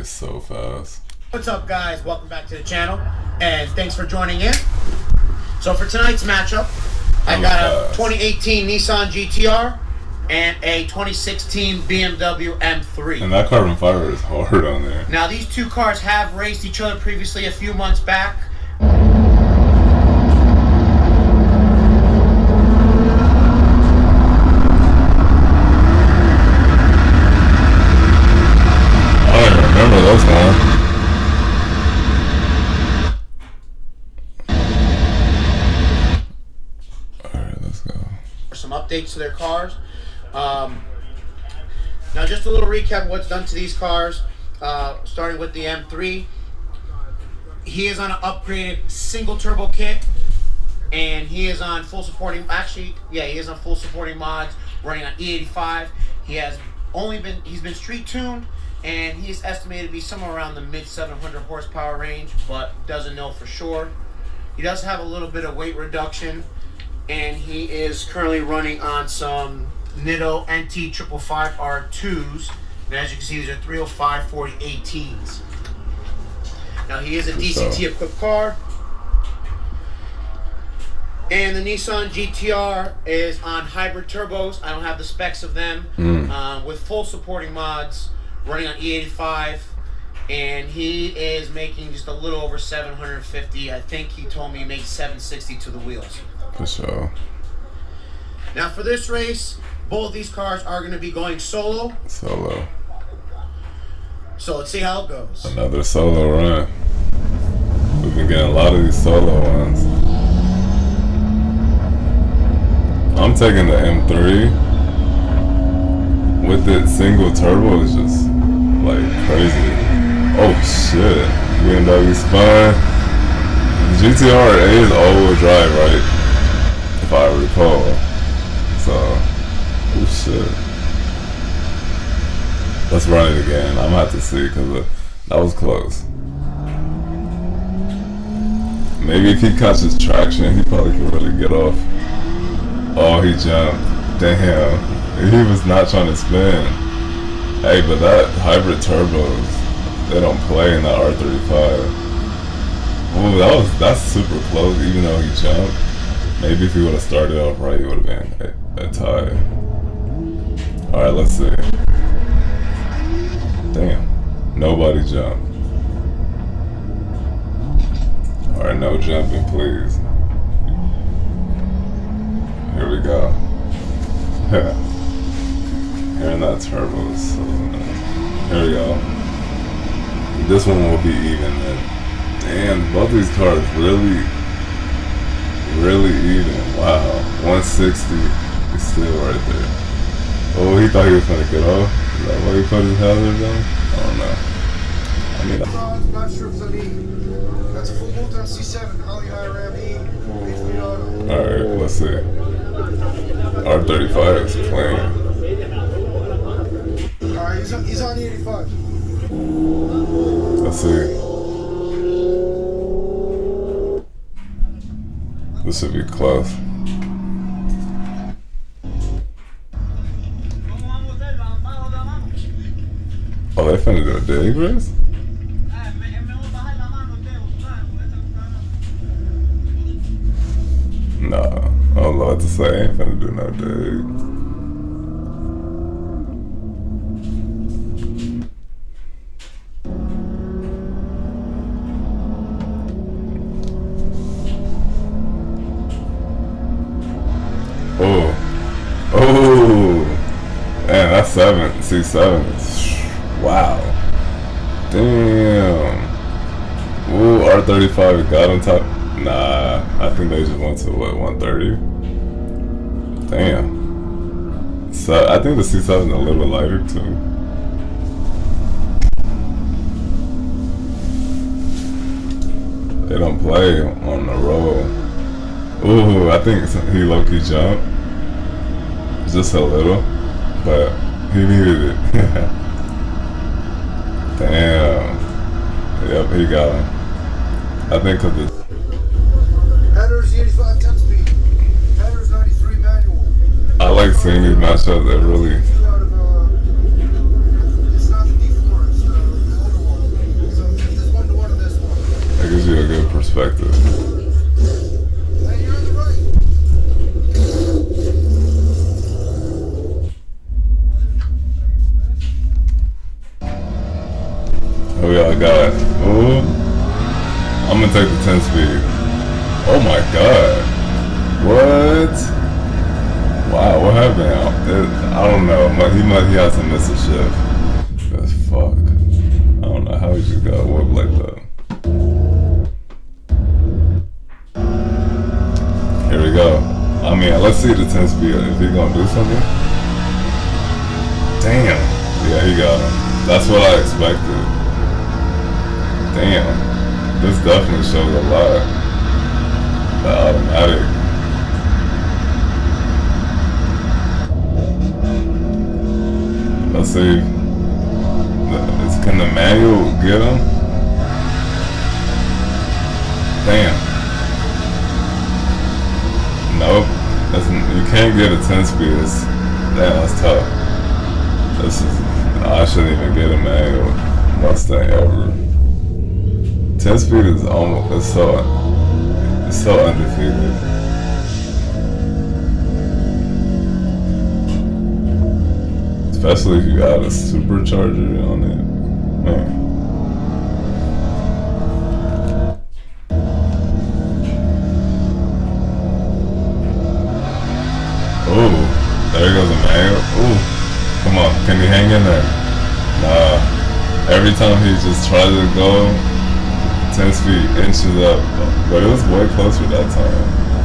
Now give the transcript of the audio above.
It's so fast. What's up, guys? Welcome back to the channel, and thanks for joining in. So for tonight's matchup, I got a 2018 Nissan GTR and a 2016 BMW M3. And that carbon fiber is hard on there. Now, these two cars have raced each other previously a few months back. I don't even remember those ones. Alright, let's go. Some updates to their cars. Now, just a little recap of what's done to these cars. Starting with the M3, he is on an upgraded single turbo kit, and he is on full supporting. Actually, yeah, he is on full supporting mods, running on E85. He's been street tuned, and he's estimated to be somewhere around the mid 700 horsepower range, but doesn't know for sure. He does have a little bit of weight reduction, and he is currently running on some Nitto NT 555 R2s. And as you can see, these are 305 40 18s. Now, he is a DCT equipped car. And the Nissan GTR is on hybrid turbos. I don't have the specs of them. With full supporting mods, running on E85. And he is making just a little over 750. I think he told me he made 760 to the wheels. For sure. Now, for this race, both these cars are going to be going solo. Solo. So let's see how it goes. Another solo run. We've been getting a lot of these solo ones. I'm taking the M3 with it single turbo is just like crazy. Oh shit. BMW spun. The GTR is all-wheel drive, right? If I recall. So, oh shit. Let's run it again. I'm gonna have to see because that was close. Maybe if he catches traction, he probably could really get off. Oh, he jumped. Damn. He was not trying to spin. Hey, but that hybrid turbos, they don't play in that R35. Oh, that's super close, even though he jumped. Maybe if he would have started off right, he would have been a tie. Alright, let's see. Damn. Nobody jumped. Alright, no jumping, please. Here we go. Hearing that turbo is so nice. Here we go. This one will be even then. Damn, both these cars really even. Wow. 160 is still right there. Oh, he thought he was gonna get off. Is that why he put his hazards on? I don't know. I mean, That's a full bolt on C7, Holly High Ram E. alright, let's see. R35 is playing. Alright, he's on the 85. Let's see. This should be close. Oh, they finna do a dig race? Nah, I was about to say, I ain't finna do no dig. Oh, man, that's C7 is, wow, damn. Ooh, R35 got on top. Nah, I think they just went to what, 130? Damn. So I think the C7 is a little bit lighter too. They don't play on the roll. Ooh, I think he low-key jumped. Just a little, but he needed it. Damn. Yep, he got him. I think because the Header's 85 10-speed. Header's 93 manual. I like seeing these matchups that really. It's not the D4, it's the older one. Oh god. Ooh. I'm gonna take the 10 speed. Oh my god. What? Wow, what happened? I don't know. He has to miss a shift. That's fuck. I don't know how he just got whooped like that. Here we go. I mean, let's see the 10 speed. If he gonna do something. Damn. Yeah, he got him. That's what I expected. Damn. This definitely shows a lot. The automatic. Let's see. Can the manual get him? Damn. Nope. You can't get a 10 speed. Damn, that's tough. I shouldn't even get a manual Mustang ever. 10 speed is almost, it's so undefeated. Especially if you add a supercharger on it. Man. Ooh, there goes a manual. Ooh, come on, can he hang in there? Nah, every time he just tries to go 10 speed inches up, but it was way closer that time.